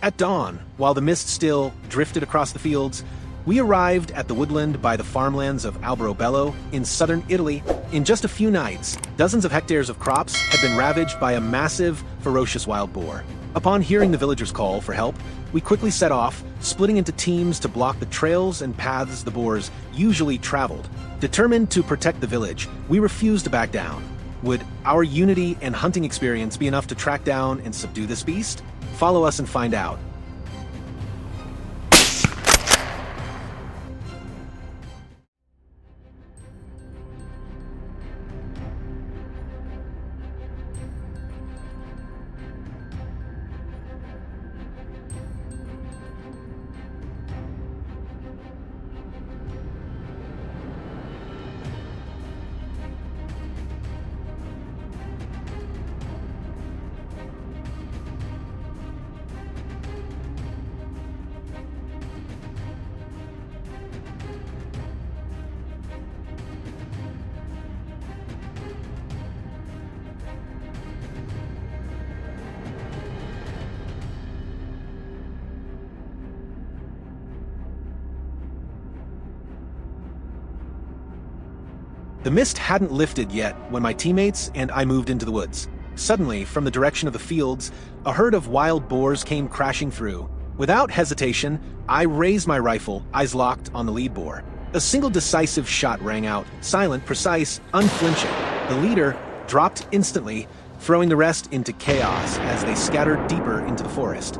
At dawn, while the mist still drifted across the fields, we arrived at the woodland by the farmlands of Alberobello in southern Italy. In just a few nights, dozens of hectares of crops had been ravaged by a massive, ferocious wild boar. Upon hearing the villagers' call for help, we quickly set off, splitting into teams to block the trails and paths the boars usually traveled. Determined to protect the village, we refused to back down. Would our unity and hunting experience be enough to track down and subdue this beast? Follow us and find out. The mist hadn't lifted yet when my teammates and I moved into the woods. Suddenly, from the direction of the fields, a herd of wild boars came crashing through. Without hesitation, I raised my rifle, eyes locked on the lead boar. A single decisive shot rang out, silent, precise, unflinching. The leader dropped instantly, throwing the rest into chaos as they scattered deeper into the forest.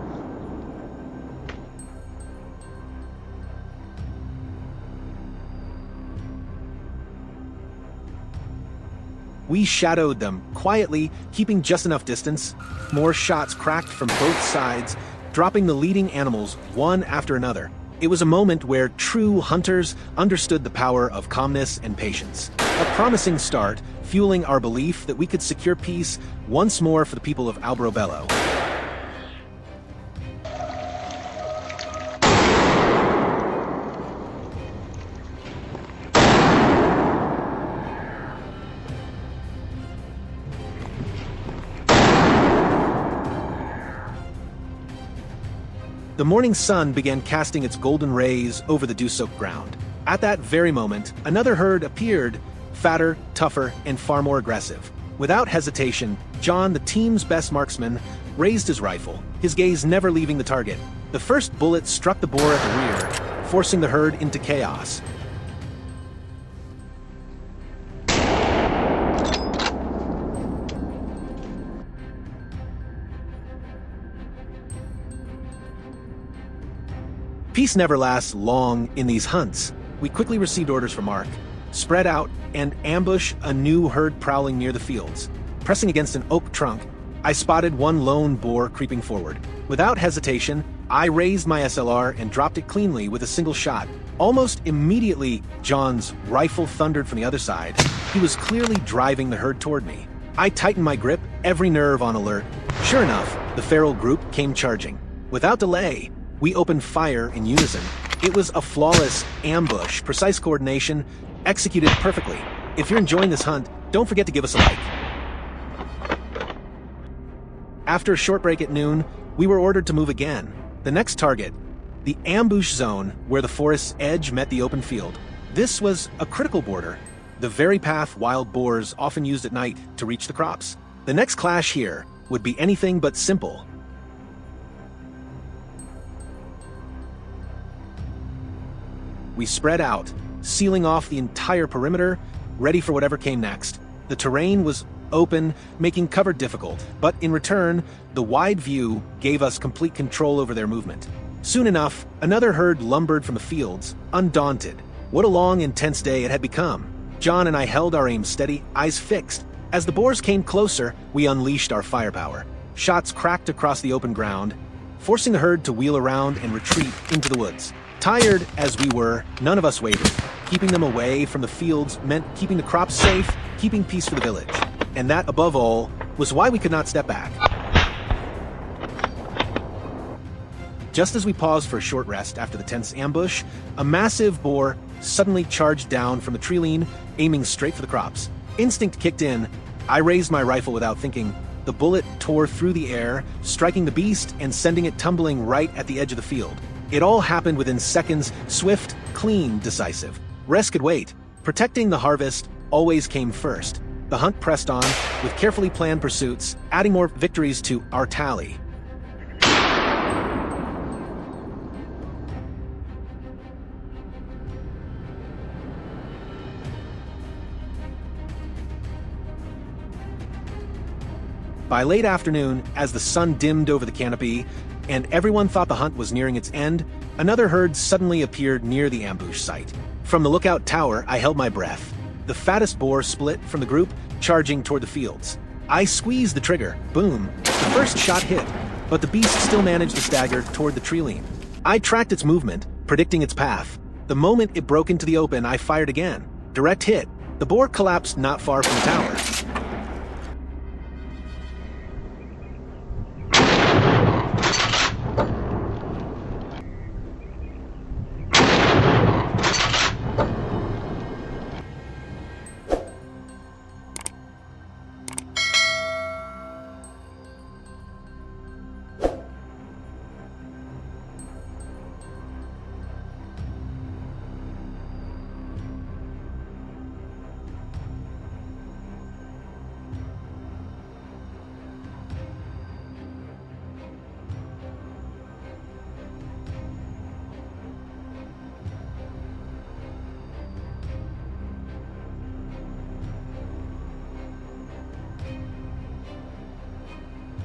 We shadowed them, quietly, keeping just enough distance. More shots cracked from both sides, dropping the leading animals one after another. It was a moment where true hunters understood the power of calmness and patience. A promising start, fueling our belief that we could secure peace once more for the people of Alberobello. The morning sun began casting its golden rays over the dew-soaked ground. At that very moment, another herd appeared, fatter, tougher, and far more aggressive. Without hesitation, John, the team's best marksman, raised his rifle, his gaze never leaving the target. The first bullet struck the boar at the rear, forcing the herd into chaos. Peace never lasts long in these hunts. We quickly received orders from Mark, spread out, and ambush a new herd prowling near the fields. Pressing against an oak trunk, I spotted one lone boar creeping forward. Without hesitation, I raised my SLR and dropped it cleanly with a single shot. Almost immediately, John's rifle thundered from the other side. He was clearly driving the herd toward me. I tightened my grip, every nerve on alert. Sure enough, the feral group came charging. Without delay, we opened fire in unison. It was a flawless ambush, precise coordination, executed perfectly. If you're enjoying this hunt, don't forget to give us a like. After a short break at noon, we were ordered to move again. The next target, the ambush zone where the forest's edge met the open field. This was a critical border, the very path wild boars often used at night to reach the crops. The next clash here would be anything but simple. We spread out, sealing off the entire perimeter, ready for whatever came next. The terrain was open, making cover difficult, but in return, the wide view gave us complete control over their movement. Soon enough, another herd lumbered from the fields, undaunted. What a long, intense day it had become. John and I held our aim steady, eyes fixed. As the boars came closer, we unleashed our firepower. Shots cracked across the open ground, forcing the herd to wheel around and retreat into the woods. Tired as we were, none of us wavered. Keeping them away from the fields meant keeping the crops safe, keeping peace for the village. And that, above all, was why we could not step back. Just as we paused for a short rest after the tense ambush, a massive boar suddenly charged down from the tree lean, aiming straight for the crops. Instinct kicked in. I raised my rifle without thinking. The bullet tore through the air, striking the beast and sending it tumbling right at the edge of the field. It all happened within seconds, swift, clean, decisive. Rest could wait. Protecting the harvest always came first. The hunt pressed on, with carefully planned pursuits, adding more victories to our tally. By late afternoon, as the sun dimmed over the canopy, and everyone thought the hunt was nearing its end, another herd suddenly appeared near the ambush site. From the lookout tower, I held my breath. The fattest boar split from the group, charging toward the fields. I squeezed the trigger. Boom. The first shot hit, but the beast still managed to stagger toward the tree line. I tracked its movement, predicting its path. The moment it broke into the open, I fired again. Direct hit. The boar collapsed not far from the tower.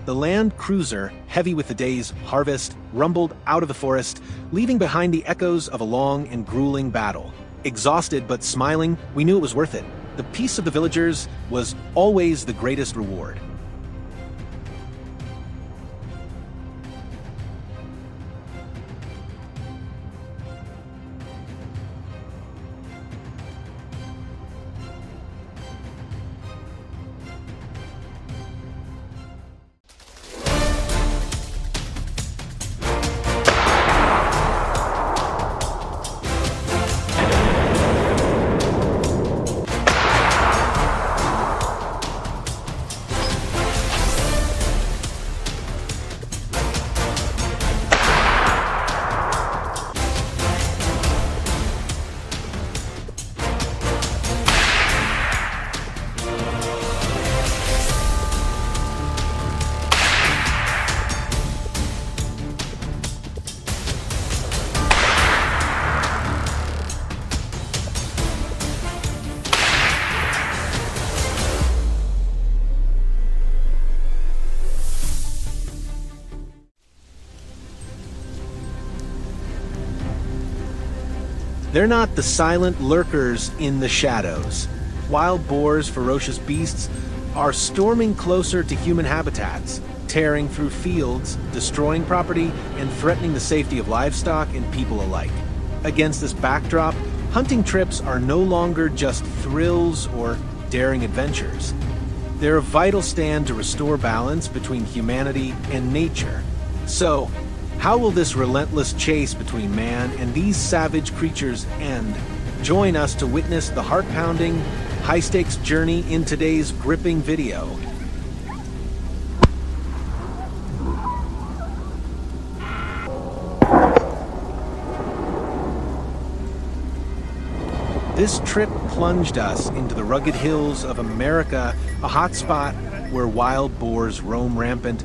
The land cruiser, heavy with the day's harvest, rumbled out of the forest, leaving behind the echoes of a long and grueling battle. Exhausted but smiling, we knew it was worth it. The peace of the villagers was always the greatest reward. They're not the silent lurkers in the shadows. Wild boars, ferocious beasts, are storming closer to human habitats, tearing through fields, destroying property, and threatening the safety of livestock and people alike. Against this backdrop, hunting trips are no longer just thrills or daring adventures. They're a vital stand to restore balance between humanity and nature. So, how will this relentless chase between man and these savage creatures end? Join us to witness the heart-pounding, high-stakes journey in today's gripping video. This trip plunged us into the rugged hills of America, a hotspot where wild boars roam rampant,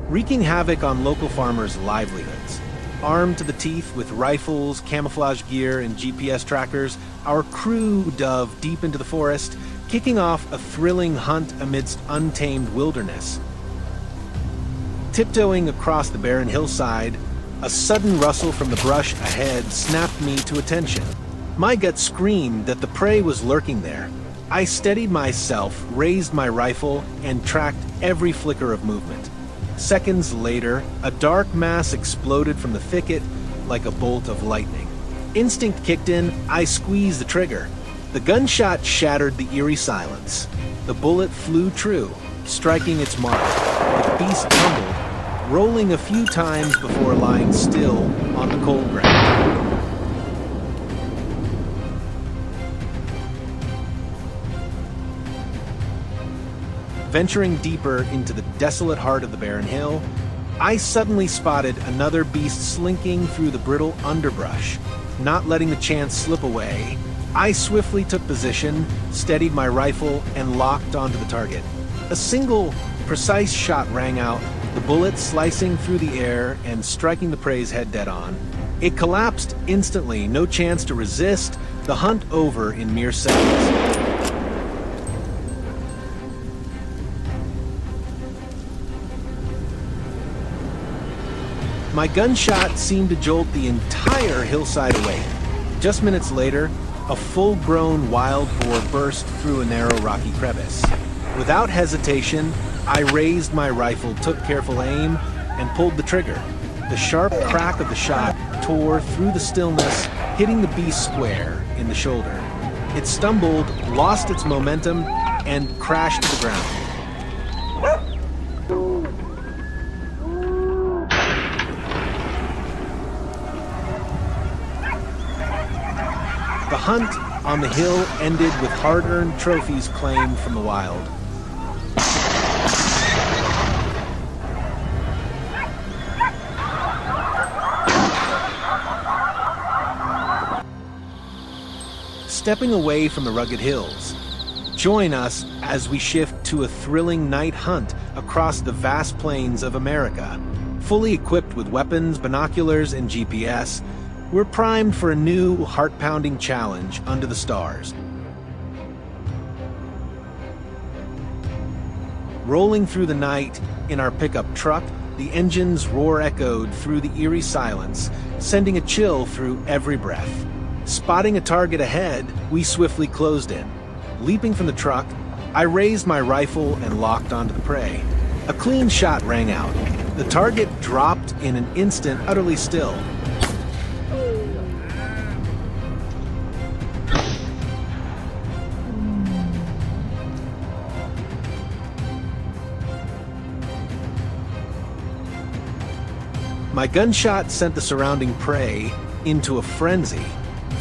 wreaking havoc on local farmers' livelihoods. Armed to the teeth with rifles, camouflage gear, and GPS trackers, our crew dove deep into the forest, kicking off a thrilling hunt amidst untamed wilderness. Tiptoeing across the barren hillside, a sudden rustle from the brush ahead snapped me to attention. My gut screamed that the prey was lurking there. I steadied myself, raised my rifle, and tracked every flicker of movement. Seconds later, a dark mass exploded from the thicket like a bolt of lightning. Instinct kicked in, I squeezed the trigger. The gunshot shattered the eerie silence. The bullet flew true, striking its mark. The beast tumbled, rolling a few times before lying still on the cold ground. Venturing deeper into the desolate heart of the barren hill, I suddenly spotted another beast slinking through the brittle underbrush. Not letting the chance slip away, I swiftly took position, steadied my rifle, and locked onto the target. A single, precise shot rang out, the bullet slicing through the air and striking the prey's head dead on. It collapsed instantly, no chance to resist, the hunt over in mere seconds. My gunshot seemed to jolt the entire hillside awake. Just minutes later, a full-grown wild boar burst through a narrow rocky crevice. Without hesitation, I raised my rifle, took careful aim, and pulled the trigger. The sharp crack of the shot tore through the stillness, hitting the beast square in the shoulder. It stumbled, lost its momentum, and crashed to the ground. The hunt on the hill ended with hard-earned trophies claimed from the wild. Stepping away from the rugged hills, join us as we shift to a thrilling night hunt across the vast plains of America. Fully equipped with weapons, binoculars, and GPS, we're primed for a new, heart-pounding challenge under the stars. Rolling through the night in our pickup truck, the engine's roar echoed through the eerie silence, sending a chill through every breath. Spotting a target ahead, we swiftly closed in. Leaping from the truck, I raised my rifle and locked onto the prey. A clean shot rang out. The target dropped in an instant, utterly still. My gunshot sent the surrounding prey into a frenzy.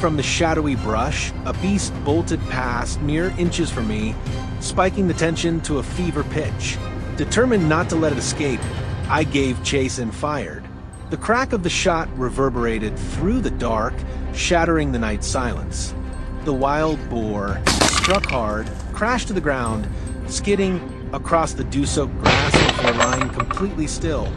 From the shadowy brush, a beast bolted past mere inches from me, spiking the tension to a fever pitch. Determined not to let it escape, I gave chase and fired. The crack of the shot reverberated through the dark, shattering the night silence. The wild boar struck hard, crashed to the ground, skidding across the dew-soaked grass before lying completely still.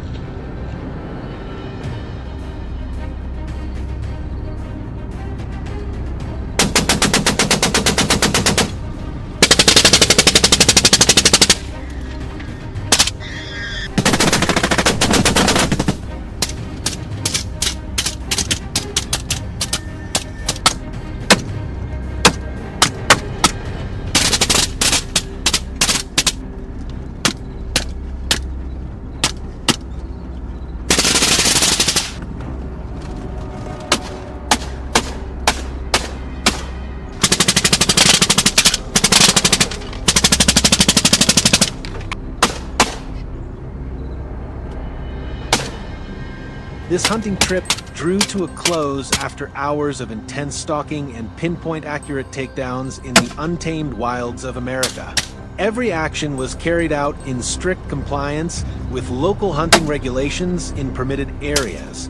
This hunting trip drew to a close after hours of intense stalking and pinpoint-accurate takedowns in the untamed wilds of America. Every action was carried out in strict compliance with local hunting regulations in permitted areas.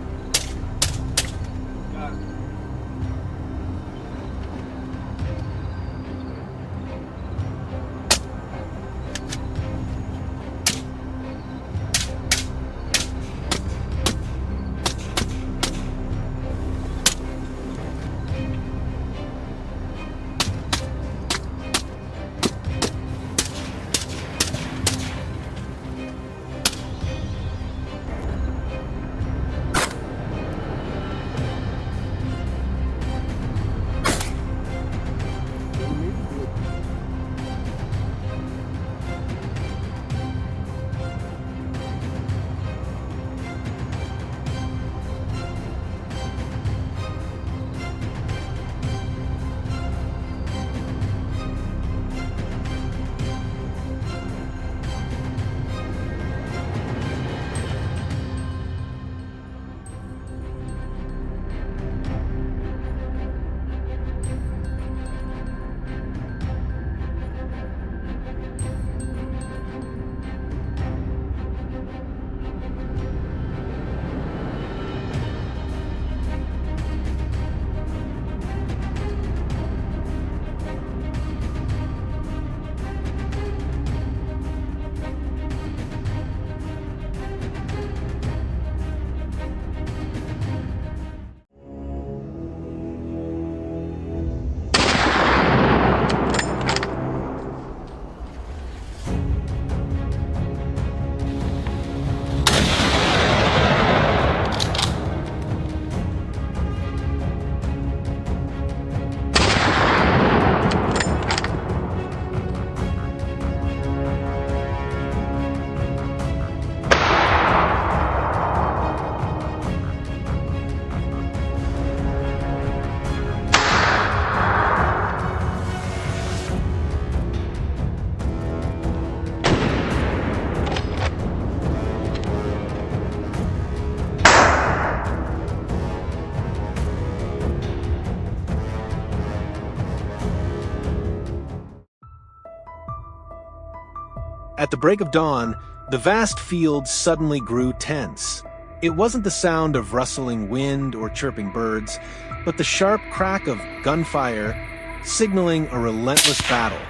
At the break of dawn, the vast field suddenly grew tense. It wasn't the sound of rustling wind or chirping birds, but the sharp crack of gunfire signaling a relentless battle.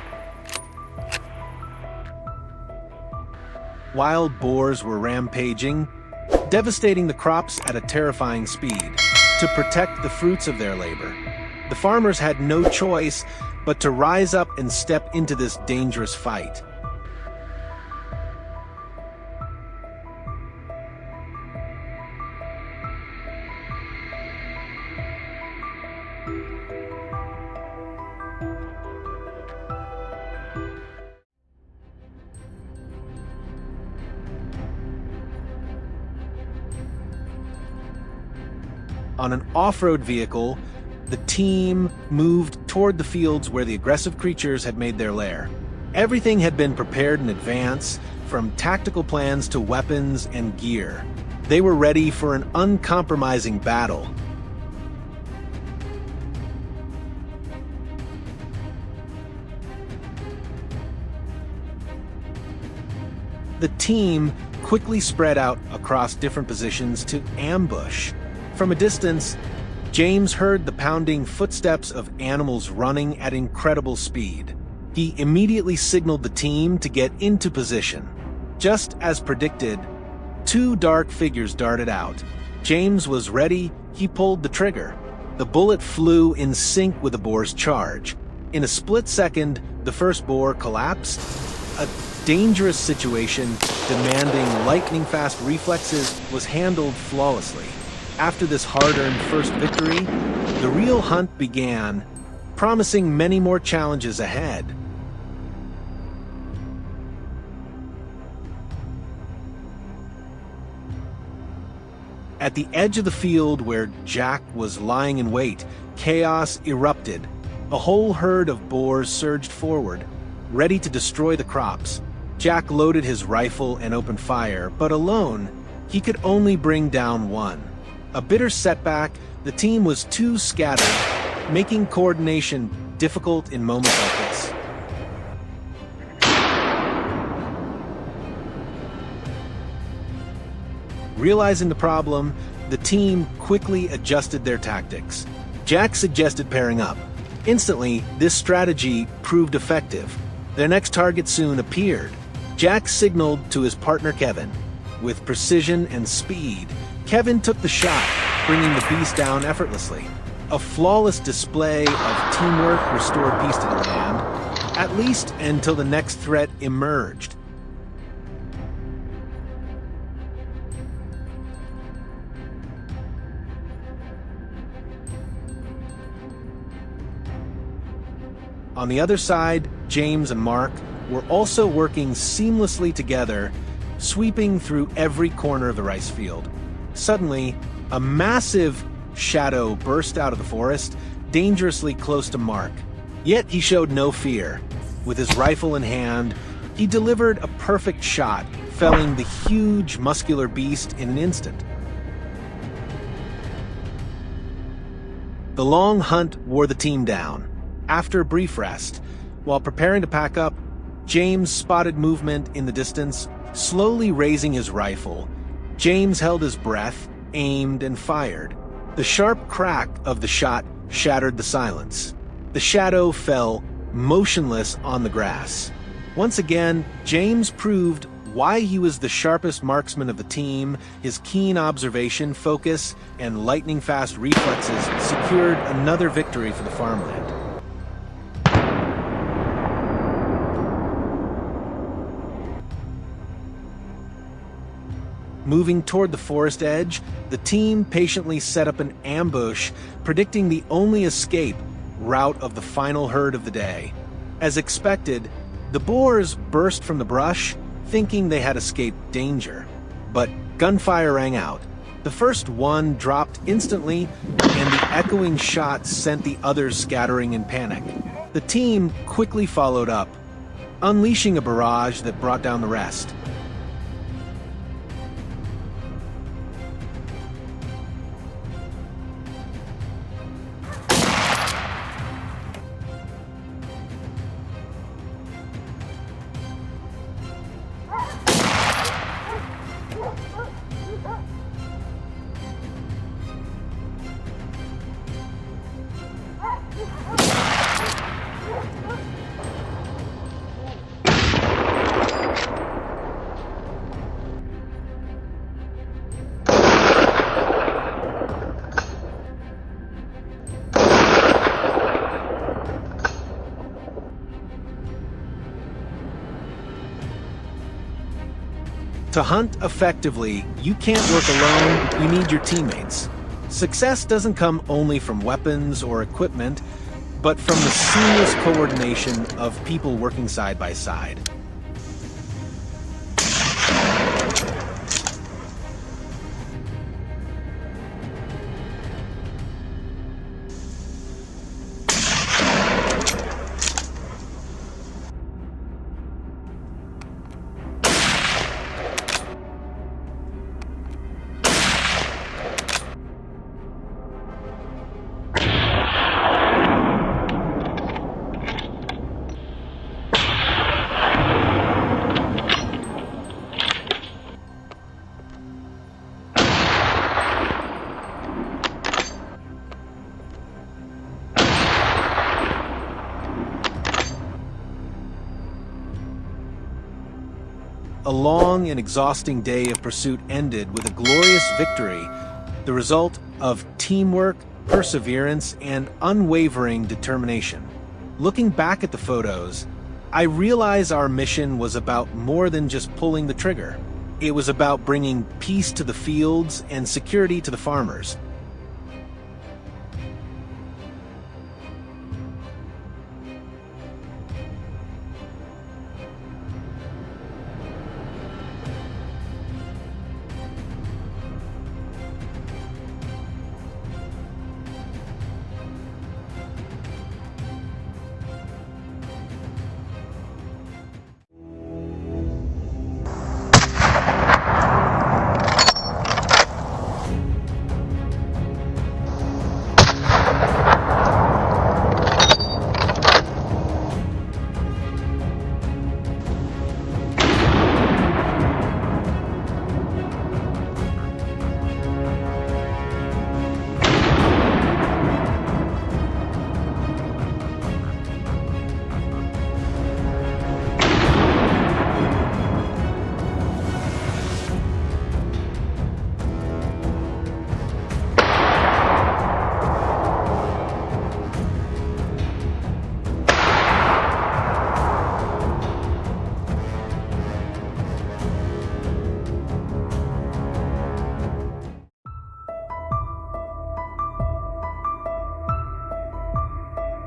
Wild boars were rampaging, devastating the crops at a terrifying speed to protect the fruits of their labor. The farmers had no choice but to rise up and step into this dangerous fight. On an off-road vehicle, the team moved toward the fields where the aggressive creatures had made their lair. Everything had been prepared in advance, from tactical plans to weapons and gear. They were ready for an uncompromising battle. The team quickly spread out across different positions to ambush. From a distance, James heard the pounding footsteps of animals running at incredible speed. He immediately signaled the team to get into position. Just as predicted, two dark figures darted out. James was ready, he pulled the trigger. The bullet flew in sync with the boar's charge. In a split second, the first boar collapsed. A dangerous situation demanding lightning-fast reflexes was handled flawlessly. After this hard-earned first victory, the real hunt began, promising many more challenges ahead. At the edge of the field where Jack was lying in wait, chaos erupted. A whole herd of boars surged forward, ready to destroy the crops. Jack loaded his rifle and opened fire, but alone, he could only bring down one. A bitter setback, the team was too scattered, making coordination difficult in moments like this. Realizing the problem, the team quickly adjusted their tactics. Jack suggested pairing up. Instantly, this strategy proved effective. Their next target soon appeared. Jack signaled to his partner Kevin. With precision and speed, Kevin took the shot, bringing the beast down effortlessly. A flawless display of teamwork restored peace to the land, at least until the next threat emerged. On the other side, James and Mark were also working seamlessly together, sweeping through every corner of the rice field. Suddenly, a massive shadow burst out of the forest, dangerously close to Mark. Yet he showed no fear. With his rifle in hand, he delivered a perfect shot, felling the huge, muscular beast in an instant. The long hunt wore the team down. After a brief rest, while preparing to pack up, James spotted movement in the distance, slowly raising his rifle. James held his breath, aimed, and fired. The sharp crack of the shot shattered the silence. The shadow fell motionless on the grass. Once again, James proved why he was the sharpest marksman of the team. His keen observation, focus, and lightning-fast reflexes secured another victory for the farmland. Moving toward the forest edge, the team patiently set up an ambush, predicting the only escape route of the final herd of the day. As expected, the boars burst from the brush, thinking they had escaped danger. But gunfire rang out. The first one dropped instantly, and the echoing shot sent the others scattering in panic. The team quickly followed up, unleashing a barrage that brought down the rest. To hunt effectively, you can't work alone, you need your teammates. Success doesn't come only from weapons or equipment, but from the seamless coordination of people working side by side. A long and exhausting day of pursuit ended with a glorious victory, the result of teamwork, perseverance, and unwavering determination. Looking back at the photos, I realize our mission was about more than just pulling the trigger. It was about bringing peace to the fields and security to the farmers.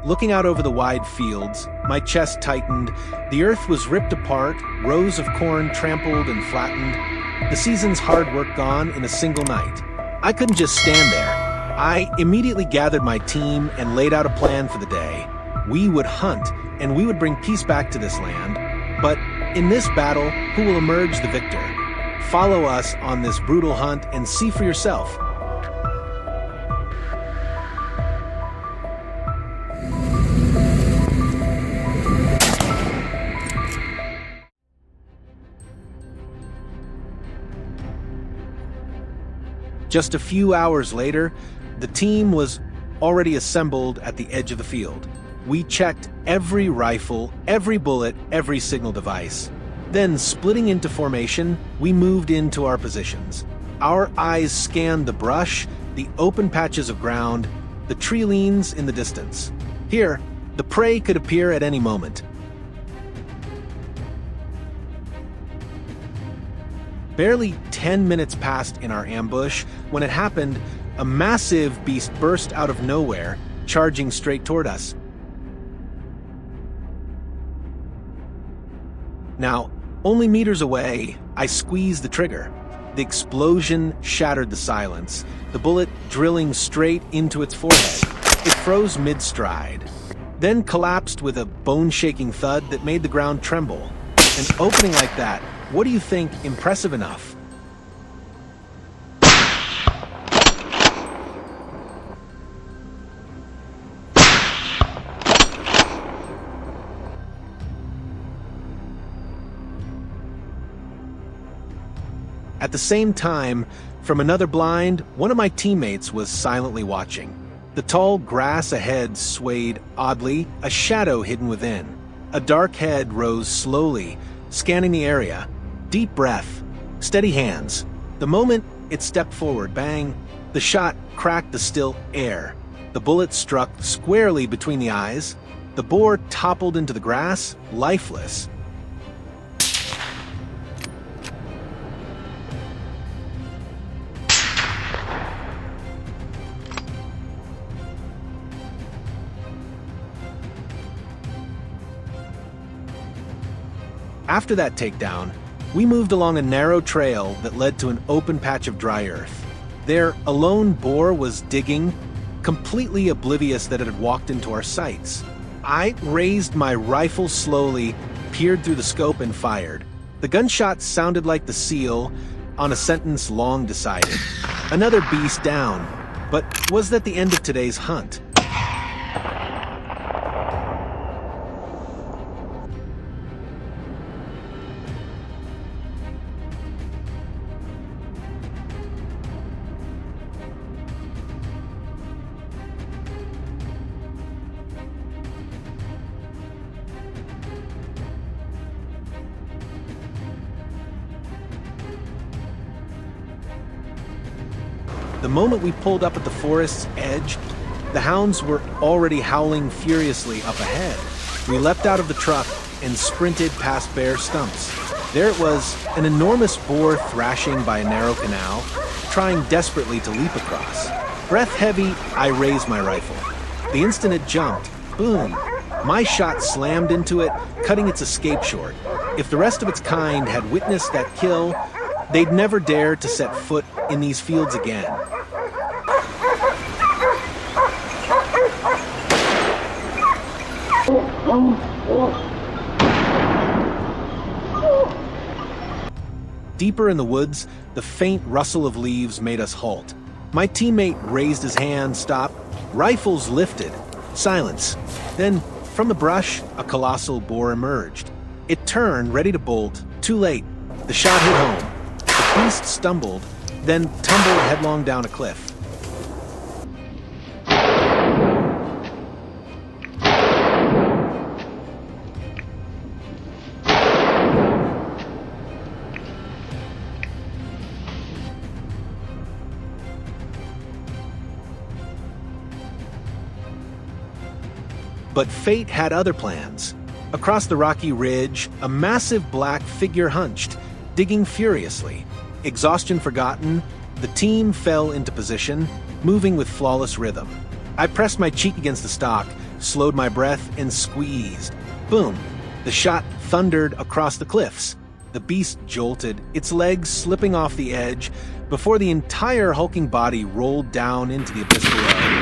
Looking out over the wide fields, my chest tightened. The earth was ripped apart, rows of corn trampled and flattened, the season's hard work gone in a single night. I couldn't just stand there. I immediately gathered my team and laid out a plan for the day. We would hunt, and we would bring peace back to this land. But in this battle, who will emerge the victor? Follow us on this brutal hunt and see for yourself. Just a few hours later, the team was already assembled at the edge of the field. We checked every rifle, every bullet, every signal device. Then, splitting into formation, we moved into our positions. Our eyes scanned the brush, the open patches of ground, the tree leans in the distance. Here, the prey could appear at any moment. Barely 10 minutes passed in our ambush. When it happened, a massive beast burst out of nowhere, charging straight toward us. Now, only meters away, I squeezed the trigger. The explosion shattered the silence, the bullet drilling straight into its forehead. It froze mid-stride, then collapsed with a bone-shaking thud that made the ground tremble. An opening like that, what do you think impressive enough? At the same time, from another blind, one of my teammates was silently watching. The tall grass ahead swayed oddly, a shadow hidden within. A dark head rose slowly, scanning the area. Deep breath, steady hands. The moment it stepped forward, bang, the shot cracked the still air. The bullet struck squarely between the eyes. The boar toppled into the grass, lifeless. After that takedown, we moved along a narrow trail that led to an open patch of dry earth. There, a lone boar was digging, completely oblivious that it had walked into our sights. I raised my rifle slowly, peered through the scope, and fired. The gunshot sounded like the seal on a sentence long decided. Another beast down. But was that the end of today's hunt? The moment we pulled up at the forest's edge, the hounds were already howling furiously up ahead. We leapt out of the truck and sprinted past bare stumps. There it was, an enormous boar thrashing by a narrow canal, trying desperately to leap across. Breath heavy, I raised my rifle. The instant it jumped, boom, my shot slammed into it, cutting its escape short. If the rest of its kind had witnessed that kill, they'd never dare to set foot in these fields again. Deeper in the woods, the faint rustle of leaves made us halt. My teammate raised his hand, stopped, rifles lifted. Silence. Then, from the brush, a colossal boar emerged. It turned, ready to bolt. Too late. The shot hit home. The beast stumbled, then tumbled headlong down a cliff. But fate had other plans. Across the rocky ridge, a massive black figure hunched, digging furiously. Exhaustion forgotten, the team fell into position, moving with flawless rhythm. I pressed my cheek against the stock, slowed my breath, and squeezed. Boom! The shot thundered across the cliffs. The beast jolted, its legs slipping off the edge, before the entire hulking body rolled down into the abyss below.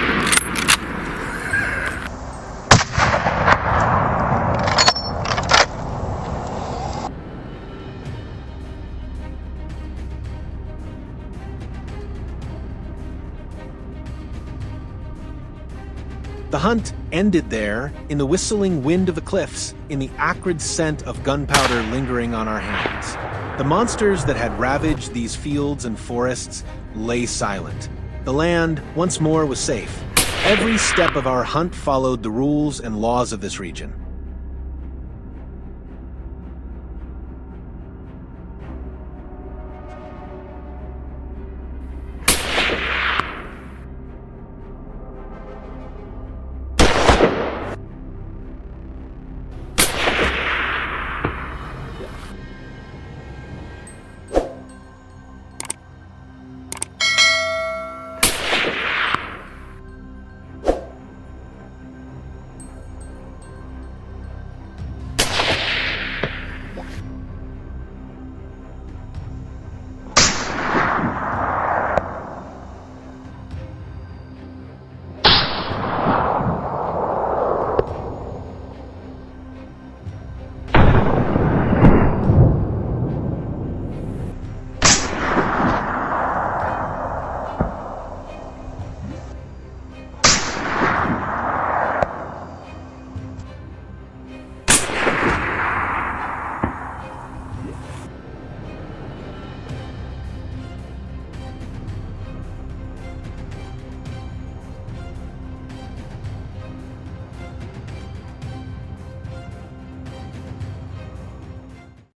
The hunt ended there, in the whistling wind of the cliffs, in the acrid scent of gunpowder lingering on our hands. The monsters that had ravaged these fields and forests lay silent. The land, once more, was safe. Every step of our hunt followed the rules and laws of this region.